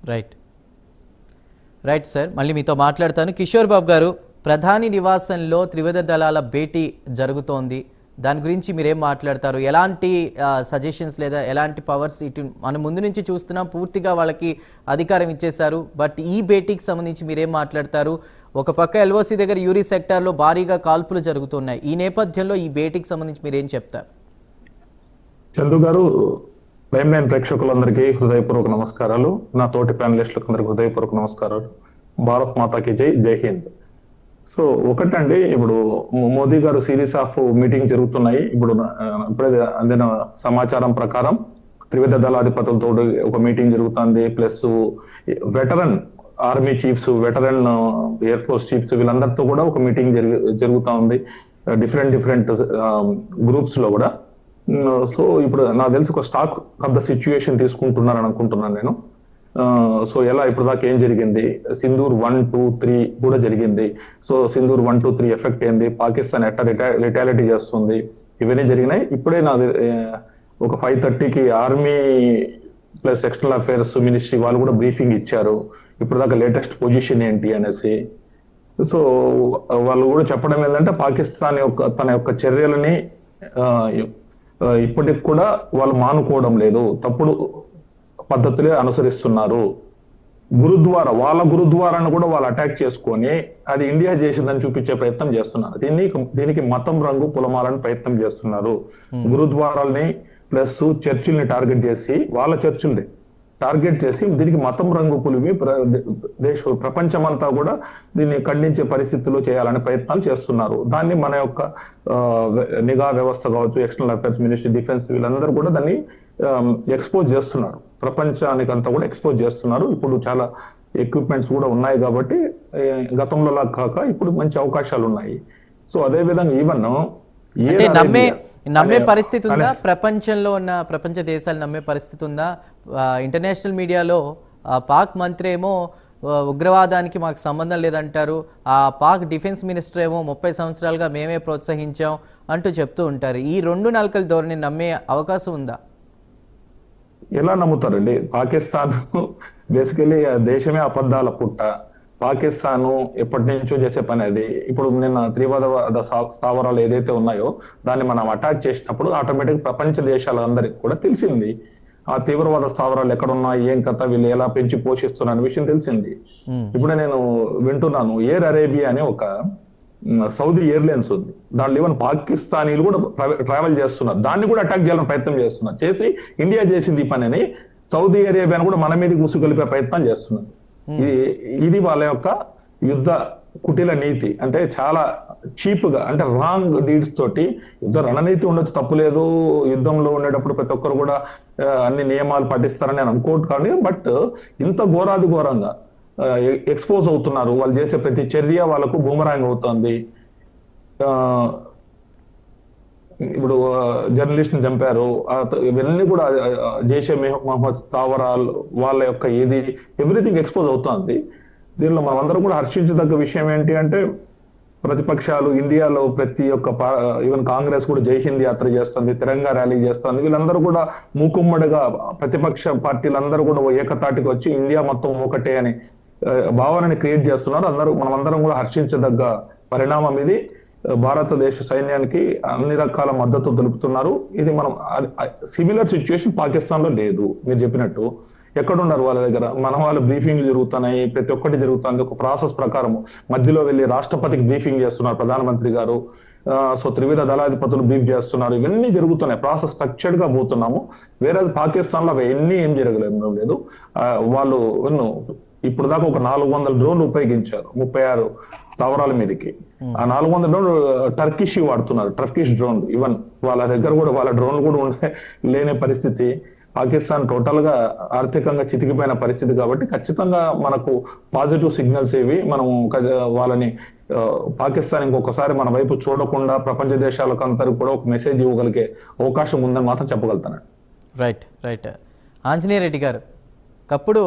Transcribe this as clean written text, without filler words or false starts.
Right right sir, మళ్ళీ మీతో మాట్లాడతాను. కిషోర్ బాబు గారు, ప్రధాని నివాసంలో త్రివిధ దళాల భేటీ జరుగుతోంది, దాని గురించి మీరేం మాట్లాడతారు? ఎలాంటి సజెషన్స్ లేదా ఎలాంటి పవర్స్ ఇటు మనం ముందు నుంచి చూస్తున్నాం, పూర్తిగా వాళ్ళకి అధికారం ఇచ్చేశారు. బట్ ఈ భేటీకి సంబంధించి మీరేం మాట్లాడతారు? ఒక పక్క ఎల్ఓసి దగ్గర యూరి సెక్టార్లో భారీగా కాల్పులు జరుగుతున్నాయి. ఈ నేపథ్యంలో ఈ భేటీకి సంబంధించి మీరేం చెప్తారు? చందు గారు, ప్రైమ్ లైన్ ప్రేక్షకులందరికీ హృదయపూర్వక నమస్కారాలు. నా తోటి ప్యానలిస్టులకు అందరికీ హృదయపూర్వక నమస్కారాలు. భారత్ మాతాకి జై, జై హింద్. సో ఒకటండి, ఇప్పుడు మోదీ గారు సిరీస్ ఆఫ్ మీటింగ్ జరుగుతున్నాయి. ఇప్పుడే అందిన సమాచారం ప్రకారం త్రివిధ దళాధిపతులతో ఒక మీటింగ్ జరుగుతుంది. Plus veteran army chiefs, veteran air force chiefs, వీళ్ళందరితో కూడా ఒక మీటింగ్ జరుగుతూ ఉంది. డిఫరెంట్ గ్రూప్స్ లో కూడా. సో ఇప్పుడు నాకు తెలిసి ఒక స్టాక్ ఆఫ్ ద సిచ్యుయేషన్ తీసుకుంటున్నారని అనుకుంటున్నాను నేను. సో ఎలా ఇప్పుడు దాకా ఏం జరిగింది, సింధూర్ 1, 2, 3 కూడా జరిగింది. సో సింధూర్ 1, 2, 3 ఎఫెక్ట్ ఏంది, పాకిస్తాన్ ఎట్లా రిటాలిటీ చేస్తుంది, ఇవన్నీ జరిగినాయి. ఇప్పుడే నాది ఒక 5:30కి army plus external affairs ministry వాళ్ళు కూడా బ్రీఫింగ్ ఇచ్చారు, ఇప్పుడు దాకా లేటెస్ట్ పొజిషన్ ఏంటి అనేసి. సో వాళ్ళు కూడా చెప్పడం ఏంటంటే పాకిస్తాన్ తన యొక్క చర్యలని ఇప్పటికి కూడా వాళ్ళు మానుకోవడం లేదు, తప్పుడు పద్ధతులే అనుసరిస్తున్నారు. వాళ్ళ గురుద్వారాను కూడా వాళ్ళు అటాక్ చేసుకొని అది ఇండియా చేసిందని చూపించే ప్రయత్నం చేస్తున్నారు. దీనికి మతం రంగు పులమాలని ప్రయత్నం చేస్తున్నారు. గురుద్వారాలని ప్లస్ చర్చిల్ని టార్గెట్ చేసి, వాళ్ళ చర్చిల్ని టార్గెట్ చేసి దీనికి మతం రంగు పులిమి ప్రపంచమంతా కూడా దీన్ని ఖండించే పరిస్థితుల్లో చేయాలనే ప్రయత్నాలు చేస్తున్నారు. దాన్ని మన యొక్క నిఘా వ్యవస్థ కావచ్చు, ఎక్స్టర్నల్ అఫైర్స్ మినిస్ట్రీ, డిఫెన్స్, వీళ్ళందరూ కూడా దాన్ని ఎక్స్పోజ్ చేస్తున్నారు. ప్రపంచానికి అంతా కూడా ఎక్స్పోజ్ చేస్తున్నారు. ఇప్పుడు చాలా ఎక్విప్మెంట్స్ కూడా ఉన్నాయి కాబట్టి గతంలో లాగా కాక ఇప్పుడు మంచి అవకాశాలు ఉన్నాయి. సో అదే విధంగా ఈవెన్ నమ్మే పరిస్థితి ఉందా? ప్రపంచంలో ఉన్న ప్రపంచ దేశాలు నమ్మే పరిస్థితి ఉందా? ఇంటర్నేషనల్ మీడియాలో పాక్ మంత్రి ఏమో ఉగ్రవాదానికి మాకు సంబంధం లేదంటారు, ఆ పాక్ డిఫెన్స్ మినిస్టర్ ఏమో 30 సంవత్సరాలుగా మేమే ప్రోత్సహించాం అంటూ చెప్తూ ఉంటారు. ఈ 2 నాలుకల ధోరణి నమ్మే అవకాశం ఉందా? ఎలా నమ్ముతారండి? పాకిస్తాన్ బేసికలీ దేశమే అబద్ధాల పుట్ట. పాకిస్తాన్ ఎప్పటి నుంచో చేసే పని అది. ఇప్పుడు నిన్న త్రివిధ స్థావరాలు ఏదైతే ఉన్నాయో దాన్ని మనం అటాక్ చేసినప్పుడు ఆటోమేటిక్ ప్రపంచ దేశాలందరికీ కూడా తెలిసింది ఆ తీవ్రవాద స్థావరాలు ఎక్కడున్నాయి, ఏం కథ, వీళ్ళు ఎలా పెంచి పోషిస్తున్న విషయం తెలిసింది. ఇప్పుడు నేను వింటున్నాను, ఎయిర్ అరేబియా అనే ఒక సౌదీ ఎయిర్లైన్స్ ఉంది, దాంట్లో ఈవెన్ పాకిస్తానీలు కూడా ట్రావెల్ చేస్తున్నారు. దాన్ని కూడా అటాక్ చేయాలని ప్రయత్నం చేస్తున్నారు. చేసి ఇండియా చేసింది ఈ పని అని సౌదీ అరేబియాను కూడా మన మీదకి ముసుగొలిపే ప్రయత్నం చేస్తున్నారు. ఇది వాళ్ళ యొక్క యుద్ధ కుటిల నీతి. అంటే చాలా చీప్ గా, అంటే రాంగ్ డీడ్స్ తోటి. యుద్ధ రణనీతి ఉండొచ్చు, తప్పులేదు. యుద్ధంలో ఉండేటప్పుడు ప్రతి ఒక్కరు కూడా అన్ని నియమాలు పాటిస్తారని నేను అనుకోవట్లేదు, కానీ బట్ ఇంత ఘోరాది ఘోరంగా ఎక్స్పోజ్ అవుతున్నారు. వాళ్ళు చేసే ప్రతి చర్య వాళ్ళకు బూమరాంగ్ అవుతుంది. ఇప్పుడు జర్నలిస్ట్ ని చంపారు, ఇవన్నీ కూడా జైషే మహమ్మద్ స్థావరాలు వాళ్ళ యొక్క ఇది ఎవ్రీథింగ్ ఎక్స్పోజ్ అవుతుంది. దీనిలో మనం అందరం కూడా హర్షించదగ్గ విషయం ఏంటి అంటే, ప్రతిపక్షాలు ఇండియాలో ప్రతి ఒక్క ఈవెన్ కాంగ్రెస్ కూడా జై హింద్ యాత్ర చేస్తుంది, తిరంగా ర్యాలీ చేస్తుంది. వీళ్ళందరూ కూడా మూకుమ్మడిగా ప్రతిపక్ష పార్టీలందరూ కూడా ఏకతాటికి వచ్చి ఇండియా మొత్తం ఒకటే అని భావనని క్రియేట్ చేస్తున్నారు. మనమందరం కూడా హర్షించదగ్గ పరిణామం ఇది. భారతదేశ సైన్యానికి అన్ని రకాల మద్దతు తెలుపుతున్నారు. ఇది మనం సిమిలర్ సిచ్యువేషన్ పాకిస్తాన్ లో లేదు. మీరు చెప్పినట్టు ఎక్కడున్నారు వాళ్ళ దగ్గర? మన వాళ్ళ బ్రీఫింగ్లు జరుగుతున్నాయి, ప్రతి ఒక్కటి జరుగుతుంది ఒక ప్రాసెస్ ప్రకారం. మధ్యలో వెళ్ళి రాష్ట్రపతికి బ్రీఫింగ్ చేస్తున్నారు ప్రధానమంత్రి గారు. సో త్రివిధ దళాధిపతులు బ్రీఫ్ చేస్తున్నారు. ఇవన్నీ జరుగుతున్నాయి, ప్రాసెస్ స్ట్రక్చర్డ్ గా పోతున్నాము. వేరే పాకిస్తాన్ లో అవన్నీ ఏం జరగలేదు. వాళ్ళు ఇప్పుడు దాకా ఒక 400 డ్రోన్లు ఉపయోగించారు 36 స్థావరాల మీదకి. ఆ 400 డ్రోన్లు టర్కిష్ వాడుతున్నారు, టర్కిష్ డ్రోన్. ఈవెన్ వాళ్ళ దగ్గర కూడా వాళ్ళ డ్రోన్లు కూడా లేని పరిస్థితి. పాకిస్తాన్ టోటల్ గా ఆర్థికంగా చితికిపోయిన పరిస్థితి. కాబట్టి ఖచ్చితంగా మనకు పాజిటివ్ సిగ్నల్స్ ఇవి. మనం వాళ్ళని పాకిస్తాన్ ఇంకొకసారి మన వైపు చూడకుండా ప్రపంచ దేశాలకు అందరికి కూడా ఒక మెసేజ్ ఇవ్వగలిగే అవకాశం ఉందని మాత్రం చెప్పగలుగుతాను. రైట్ రైట్ ఆంజనేయ రెడ్డి గారు, ఒకప్పుడు